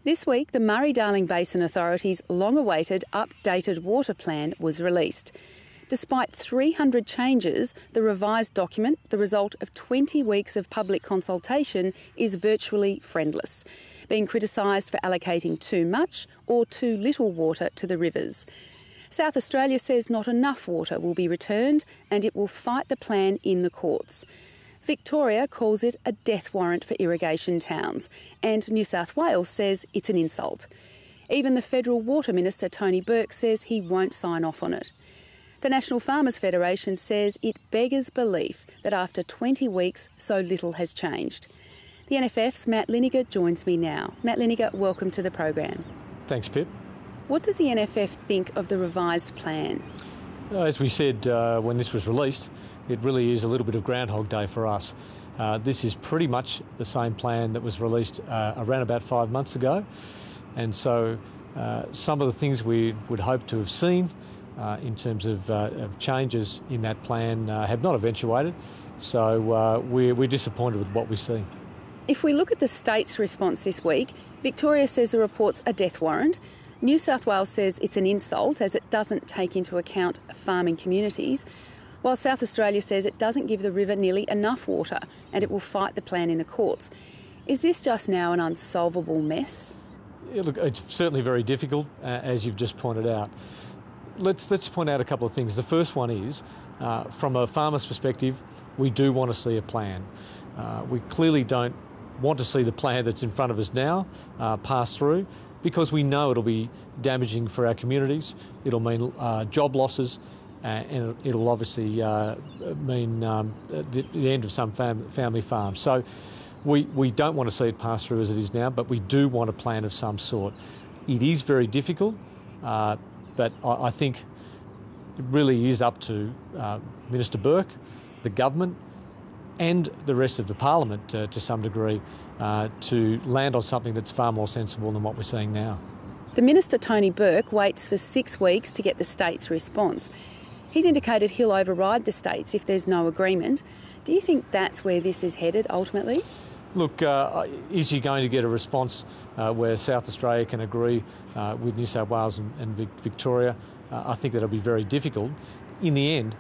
This week, the Murray-Darling Basin Authority's long-awaited updated water plan was released. Despite 300 changes, the revised document, the result of 20 weeks of public consultation, is virtually friendless, being criticised for allocating too much or too little water to the rivers. South Australia says not enough water will be returned and it will fight the plan in the courts. Victoria calls it a death warrant for irrigation towns, and New South Wales says it's an insult. Even the Federal Water Minister, Tony Burke, says he won't sign off on it. The National Farmers Federation says it beggars belief that after 20 weeks, so little has changed. The NFF's Matt Linegar joins me now. Matt Linegar, welcome to the program. Thanks, Pip. What does the NFF think of the revised plan? As we said when this was released, it really is a little bit of Groundhog Day for us. This is pretty much the same plan that was released around about 5 months ago. And so some of the things we would hope to have seen in terms of changes in that plan have not eventuated. So we're disappointed with what we see. If we look at the state's response this week, Victoria says the report's a death warrant. New South Wales says it's an insult as it doesn't take into account farming communities, while South Australia says it doesn't give the river nearly enough water and it will fight the plan in the courts. Is this just now an unsolvable mess? Yeah, look, it's certainly very difficult, as you've just pointed out. Let's point out a couple of things. The first one is, from a farmer's perspective, we do want to see a plan. We clearly don't want to see the plan that's in front of us now pass through, because we know it'll be damaging for our communities. It'll mean job losses, and it'll obviously mean the end of some family farms. So we don't want to see it pass through as it is now, but we do want a plan of some sort. It is very difficult, but I think it really is up to Minister Burke, the government, and the rest of the Parliament to some degree to land on something that's far more sensible than what we're seeing now. The Minister, Tony Burke, waits for 6 weeks to get the state's response. He's indicated he'll override the states if there's no agreement. Do you think that's where this is headed ultimately? Look, is he going to get a response where South Australia can agree with New South Wales and Victoria? I think that'll be very difficult. In the end,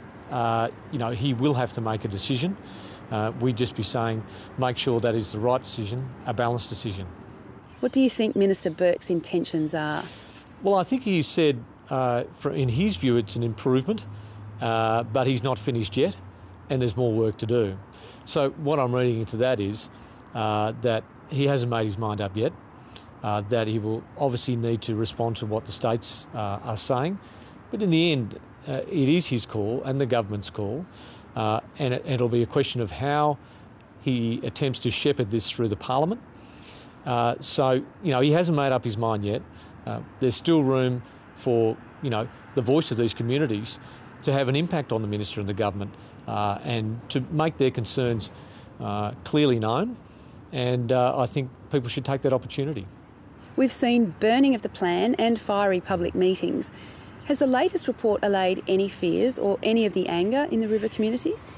he will have to make a decision. We'd just be saying, make sure that is the right decision, a balanced decision. What do you think Minister Burke's intentions are? Well, I think he said, in his view, it's an improvement, but he's not finished yet, and there's more work to do. So what I'm reading into that is that he hasn't made his mind up yet, that he will obviously need to respond to what the states are saying, but in the end, it is his call and the government's call. And it'll be a question of how he attempts to shepherd this through the Parliament. So he hasn't made up his mind yet. There's still room for, the voice of these communities to have an impact on the Minister and the government and to make their concerns clearly known. And I think people should take that opportunity. We've seen burning of the plan and fiery public meetings. Has the latest report allayed any fears or any of the anger in the river communities?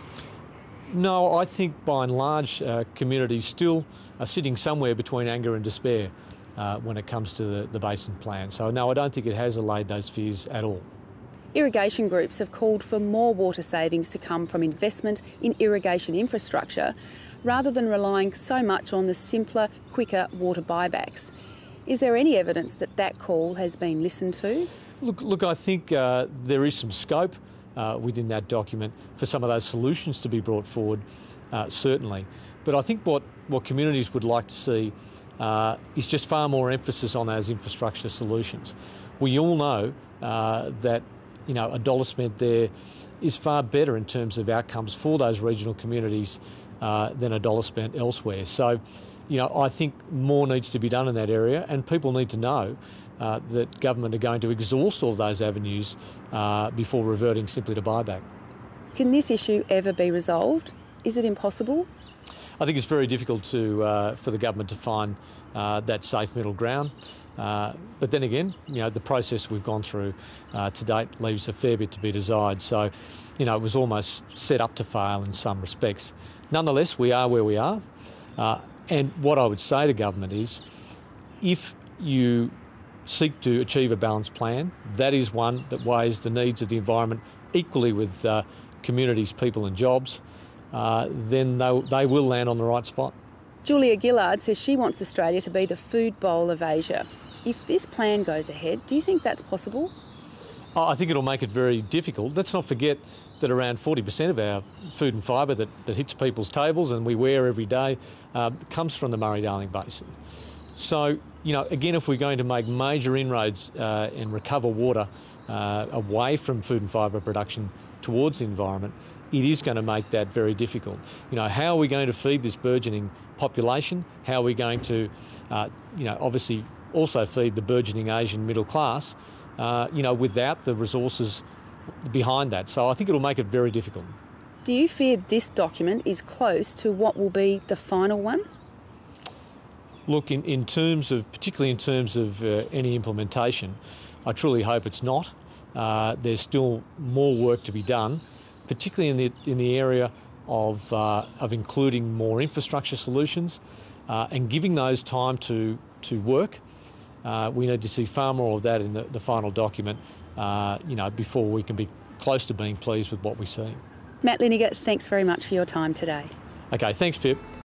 No, I think by and large communities still are sitting somewhere between anger and despair when it comes to the basin plan. So no, I don't think it has allayed those fears at all. Irrigation groups have called for more water savings to come from investment in irrigation infrastructure rather than relying so much on the simpler, quicker water buybacks. Is there any evidence that that call has been listened to? Look, I think there is some scope within that document for some of those solutions to be brought forward, certainly. But I think what communities would like to see is just far more emphasis on those infrastructure solutions. We all know that a dollar spent there is far better in terms of outcomes for those regional communities than a dollar spent elsewhere. So, I think more needs to be done in that area, and people need to know that government are going to exhaust all those avenues before reverting simply to buyback. Can this issue ever be resolved? Is it impossible? I think it's very difficult for the government to find that safe middle ground. But then again, the process we've gone through to date leaves a fair bit to be desired. So, it was almost set up to fail in some respects. Nonetheless, we are where we are. And what I would say to government is, if you seek to achieve a balanced plan, that is one that weighs the needs of the environment equally with communities, people and jobs, then they will land on the right spot. Julia Gillard says she wants Australia to be the food bowl of Asia. If this plan goes ahead, do you think that's possible? I think it'll make it very difficult. Let's not forget that around 40% of our food and fibre that hits people's tables and we wear every day comes from the Murray-Darling Basin. So, again, if we're going to make major inroads and recover water away from food and fibre production towards the environment, it is going to make that very difficult. How are we going to feed this burgeoning population? How are we going to, obviously also feed the burgeoning Asian middle class, without the resources behind that? So I think it'll make it very difficult. Do you fear this document is close to what will be the final one? Look, particularly in terms of any implementation, I truly hope it's not. There's still more work to be done, particularly in the area of including more infrastructure solutions and giving those time to work. We need to see far more of that in the final document, before we can be close to being pleased with what we see. Matt Linegar, thanks very much for your time today. Okay, thanks, Pip.